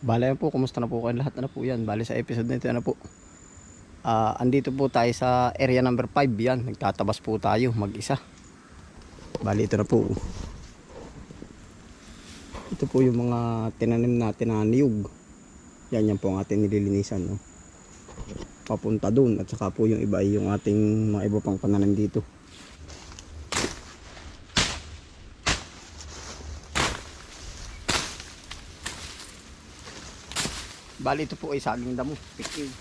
Bale po, kumusta na po kayo lahat? Ano po yan? Bale sa episode nito, ano po? Andito po tayo sa area number 5 yan. Nagtatabas po tayo mag-isa. Bale ito na po. Ito po yung mga tinanim natin na niyog. Yan po ang ating nililinisan. No? Papunta dun. At saka po yung iba ay yung ating mga iba pang pananim dito. Bale ito po ay saging damo. Piking.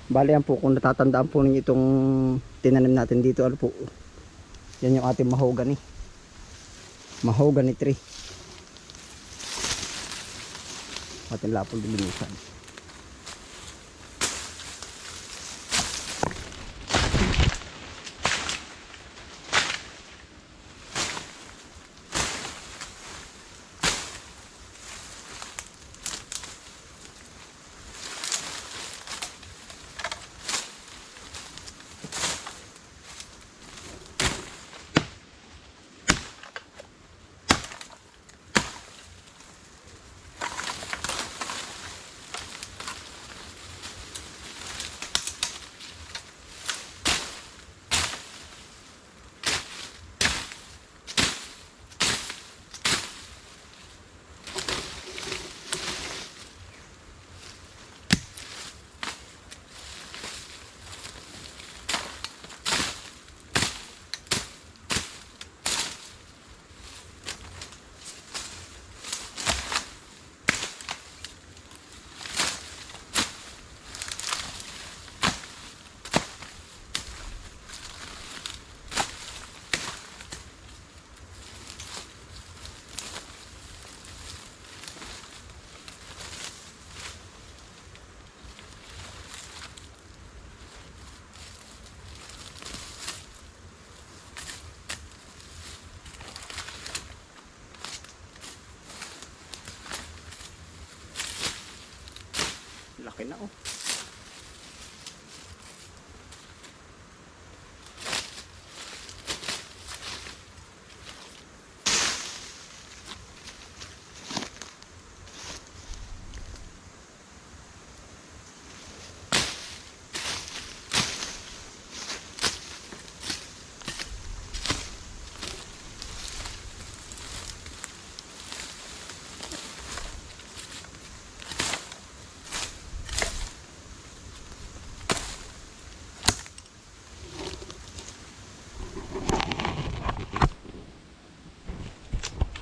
Bale yan po, kung natatandaan po ninyo itong tinanim natin dito, ano po, yan yung ating mahogany tree, ating lapol dilinisan. Laki na oh.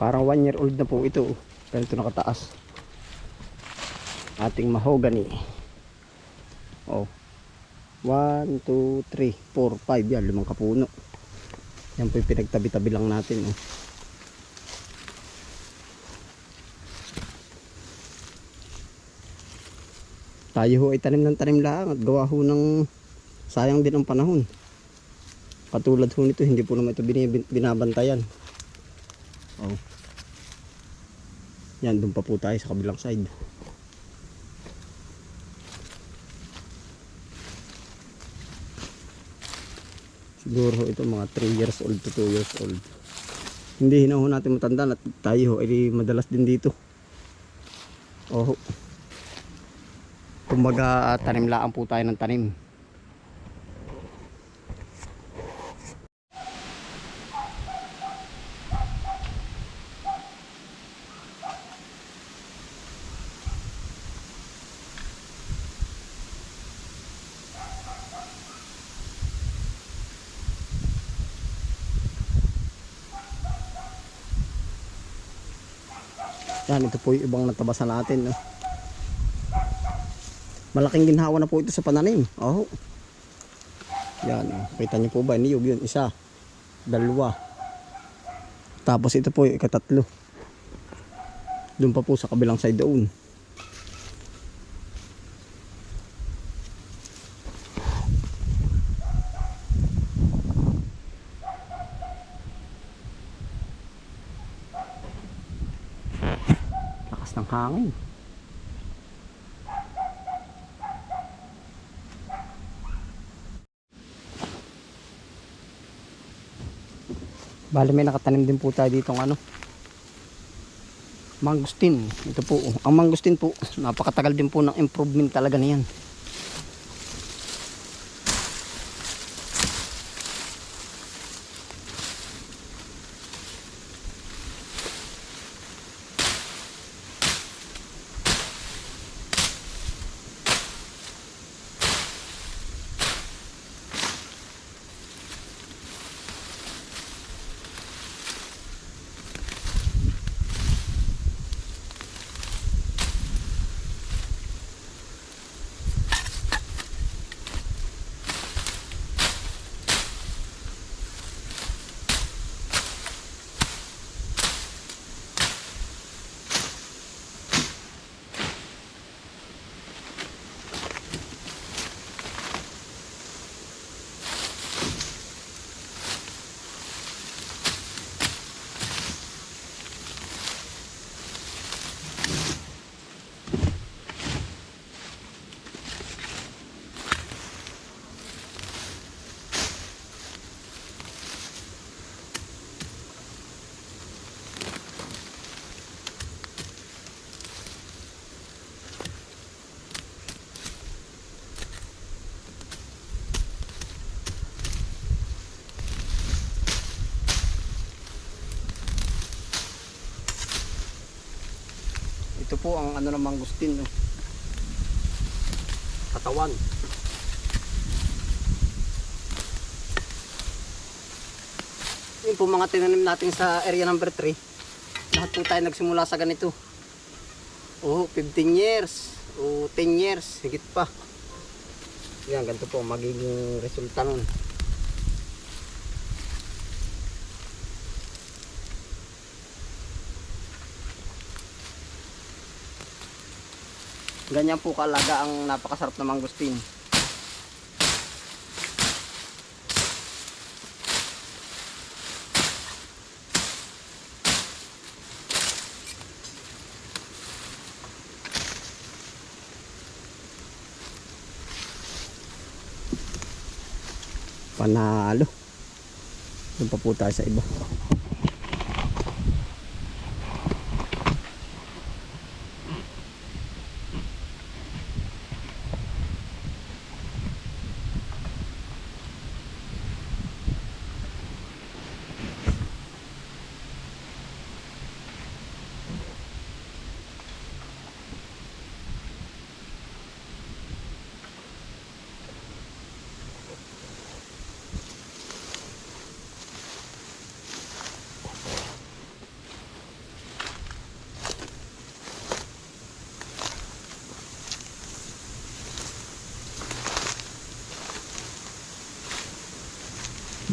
Parang 1 year old na po ito. Ganito nakataas. Ating mahogany. Oh. 1, 2, 3, 4, 5. Yan, 5 kapuno. Yan po yung pinagtabi-tabi lang natin. Oh. Tayo ho ay tanim ng tanim lang at gawa ho ng sayang din ang panahon. Katulad ho nito, hindi po naman ito binabantayan. Oh. Yan, doon pa po tayo sa kabilang side. Siguro ito mga 3 years old to 2 years old. Hindi na ho natin matandaan at tayo ho ay madalas din dito. Oh. Kumbaga tanim lang po tayo ng tanim. Yan, ito po yung ibang natabasan natin. No? Malaking ginhawa na po ito sa pananim. Oh. Yan, oh. Kita niyo po ba? Niyog yun. Isa, dalawa. Tapos ito po yung ikatatlo. Doon pa po sa kabilang side doon. Lakas ng hangin. Bali may nakatanim din po tayo ditong ano, mangustin. Ito po, ang mangustin po, napakatagal din po ng improvement talaga niyan. Ito po ang ano ng mangustin, no? Katawan. Yun po mga tinanim natin sa area number 3. Lahat po tayo nagsimula sa ganito. Oh, 15 years. O 10 years. Higit pa. Yan, ganito po magiging resulta nun. Ganyan po kaalaga ang napakasarap na mangustin. Panalo. Doon pa po tayo sa iba.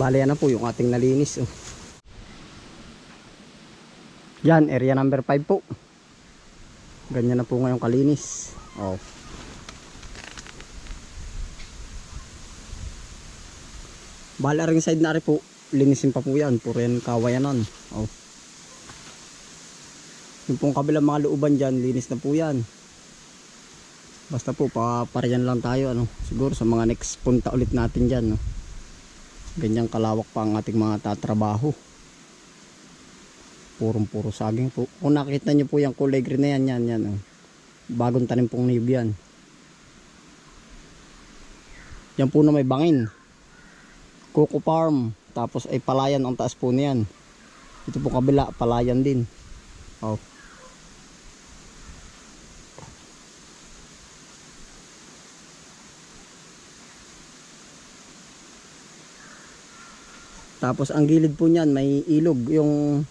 Bale yan na po yung ating nalinis. Oh. Yan, area number 5 po. Ganyan na po ngayon kalinis. Oh. Bale ring side na rin po. Linisin pa po yan. Puro yan kawayanan. Oh. Yung pong kabilang mga looban dyan, linis na po yan. Basta po, paparyan lang tayo. Ano? Siguro sa mga next punta ulit natin dyan. No? Ganyang kalawak pa ang ating mga tatrabaho. Puro saging po. Kung nakita nyo po yung kulay green na yan. Oh. Bagong tanim pong niyog yan. Yan po na may bangin. Coco farm. Tapos ay palayan ang taas po niyan. Ito po kabila, palayan din. Oh. Tapos ang gilid po niyan may ilog, yung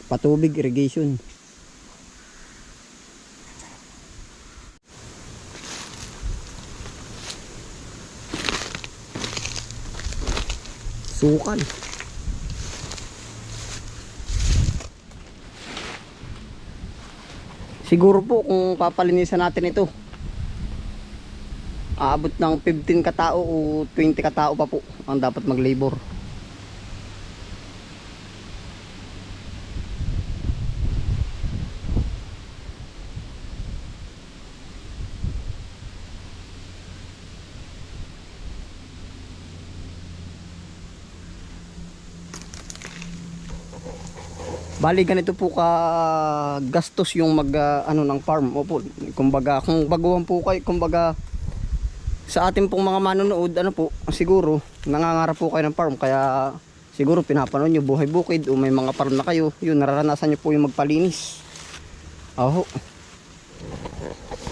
patubig irrigation. Sukal. Siguro po kung papalinisan natin ito, aabot ng 15 katao o 20 katao pa po ang dapat mag-labor. Bali ganito po ka gastos yung mag ano ng farm. Opo, kumbaga kung baguhan po kayo, kumbaga sa atin pong mga manonood, ano po, siguro nangangarap po kayo ng farm, kaya siguro pinapanood nyo buhay bukid o may mga farm na kayo, yun nararanasan nyo po yung magpalinis. Aho.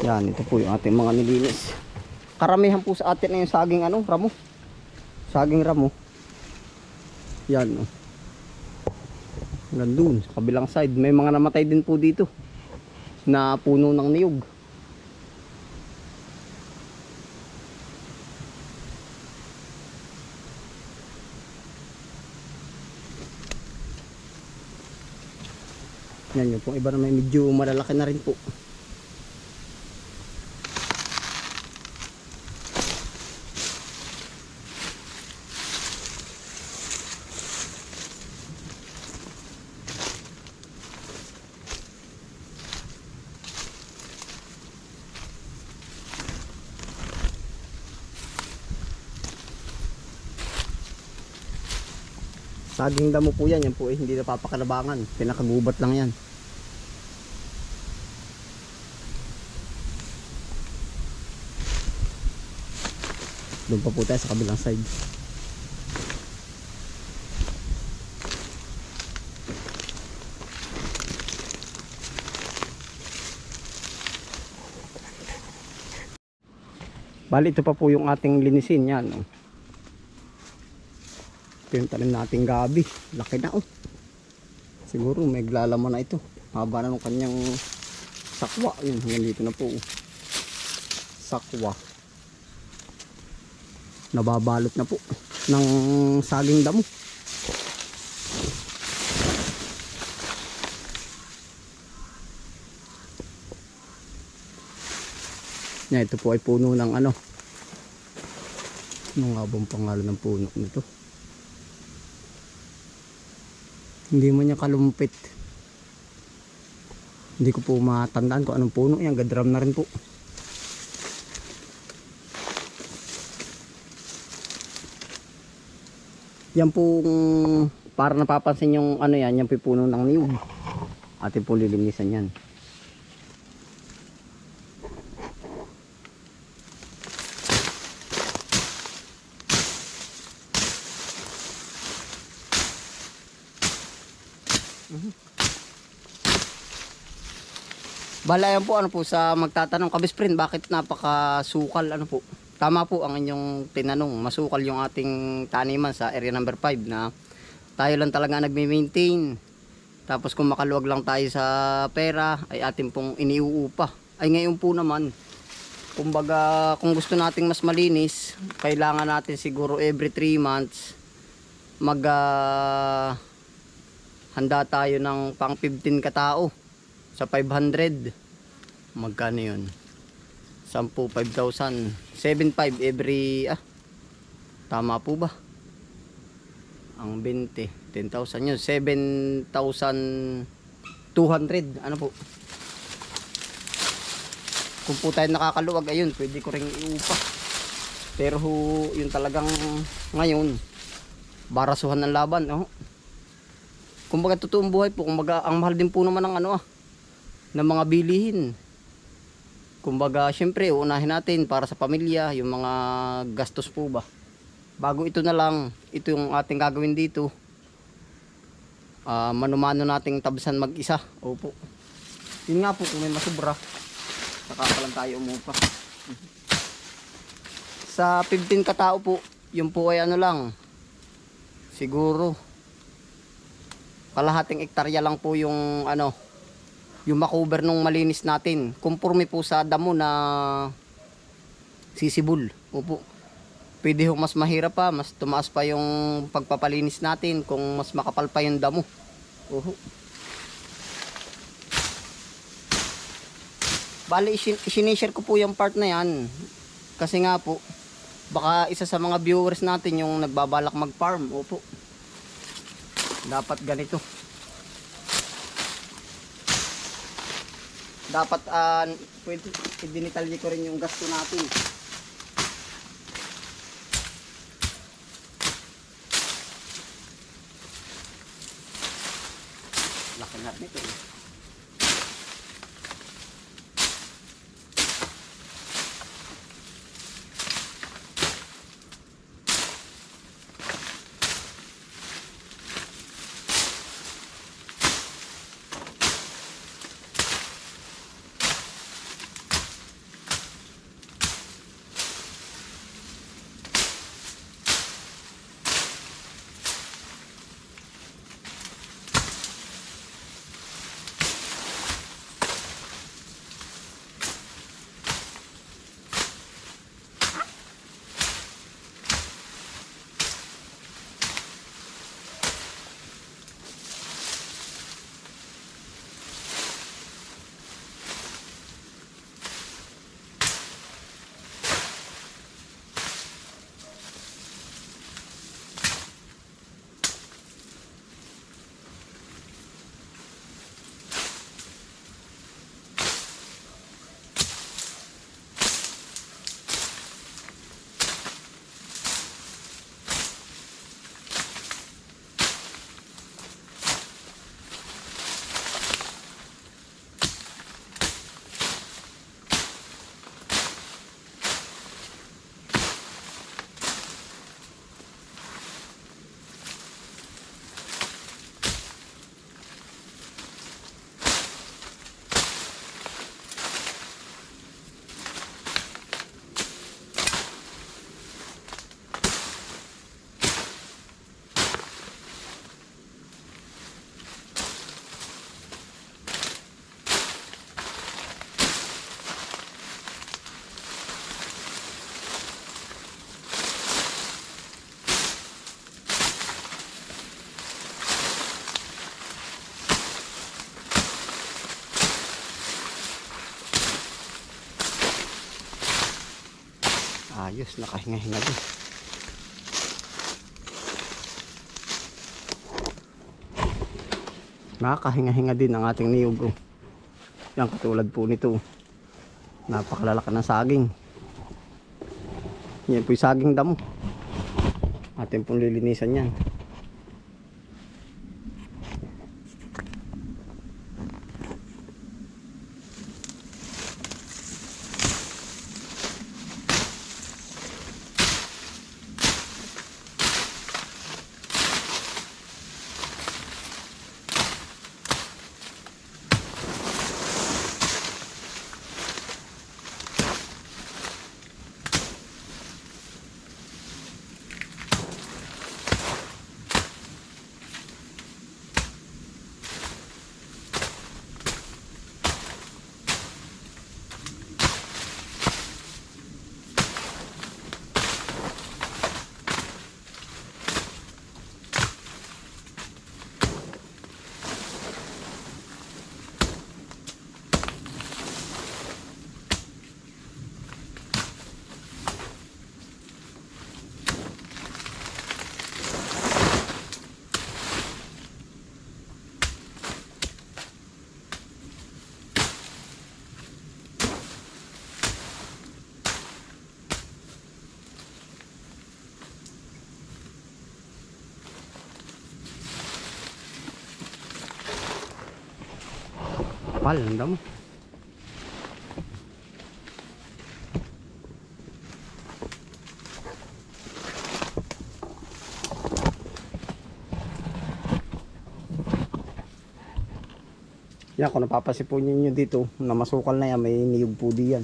Yan, ito po yung ating mga nilinis. Karamihan po sa atin na yung saging ano, ramo. Saging ramo. Yan, oh. Nandun, sa kabilang side. May mga namatay din po dito na puno ng niyog. Yan yung pong iba na may medyo malalaki na rin po. Saging damo po yan, yan po eh, hindi napapakalabangan, pinakagubat lang yan. Doon pa po tayo sa kabilang side. Bali ito pa po yung ating linisin yan. Oh. Ito yung tanim nating gabi. Laki na oh. Siguro may glalaman na ito. Haba na ng kanyang sakwa. Yun, hanggang dito na po. Sakwa. Nababalot na po ng saging damo. Yan, ito po ay puno ng ano. Ano nga bang pangalan ng puno nito? Hindi mo niya kalumpit. Hindi ko po matandaan kung anong puno. Yan, gadram na rin po. Yan pong para napapansin yung ano yan, yung pipuno ng niyog. Atin po lilinisan yan. Bala yan po ano po sa magtatanong kabisprint bakit napakasukal ano po. Tama po ang inyong tinanong. Masukal yung ating taniman sa area number 5 na tayo lang talaga nagme-maintain. Tapos kung makaluwag lang tayo sa pera ay atin pong iniuupa. Ay ngayon po naman Kumbaga, kung gusto nating mas malinis, kailangan natin siguro every 3 months mag handa tayo ng pang 15 katao sa 500. Magkano yun? 10, 5,000. 7,500 every tama po ba? Ang 20, 10,000 yun. 7,200. Ano po? Kung po tayo nakakaluwag, ayun, pwede ko ring iupa. Pero yun talagang ngayon, barasuhan ng laban. Oh. Kumbaga totoong buhay po. Kumbaga ang mahal din po naman ng ng mga bilihin. Kumbaga syempre uunahin natin para sa pamilya, yung mga gastos po ba. Bago ito na lang, ito yung ating gagawin dito. Manumano nating tabsan mag-isa. Opo. Yun nga po, kung may masubra, saka pa lang tayo umupa. Sa 15 katao po, yun po ay ano lang, siguro kalahating ektarya lang po yung yung makover nung malinis natin. Kumpurme po sa damo na sisibol. Opo. Pwede ho mas mahirap pa, mas tumaas pa yung pagpapalinis natin kung mas makapal pa yung damo. Oho. Bali, isinishare ko po yung part na yan. Kasi nga po, baka isa sa mga viewers natin yung nagbabalak mag-farm. Opo. Dapat ganito. Dapat, pwede, idinitalye ko rin yung gasto natin. Laki na nito eh. Ayos, nakahinga-hinga din. Nakakahinga-hinga din ang ating niyog. Yan, katulad po nito. Napakalalaki ng saging. Yan po yung saging damo. Atin pong lilinisan yan. Kapal, ang damo. Yan, kung napapasipon nyo dito, na masukal na yan, may niyog po diyan.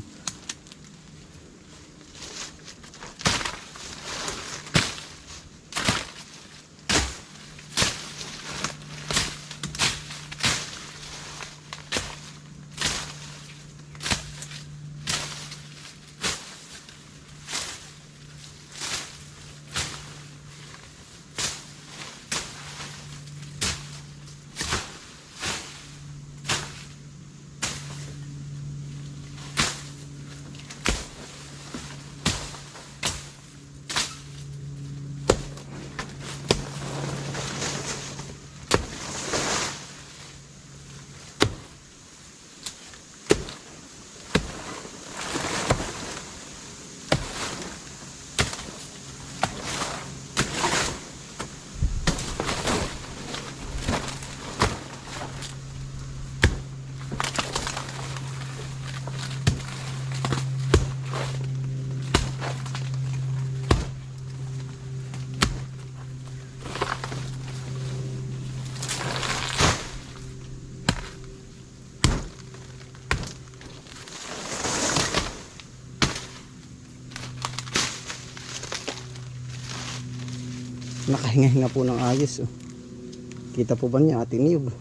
Nakahinga-hinga po ng ayos. Oh. Kita po ba niya ating niyog?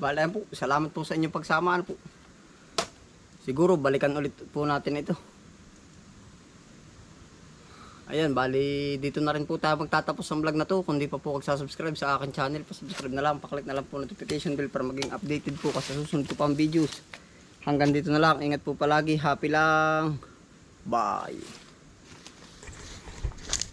Bala yan po. Salamat po sa inyong pagsamaan po. Siguro balikan ulit po natin ito. Ayan, bali dito na rin po tayo magtatapos ng vlog na to. Kung di pa po subscribe sa akin channel, pa-subscribe na lang, paklik na lang po notification bell para maging updated po kasi susunod ko pang videos. Hanggang dito na lang. Ingat po palagi. Happy lang. Bye.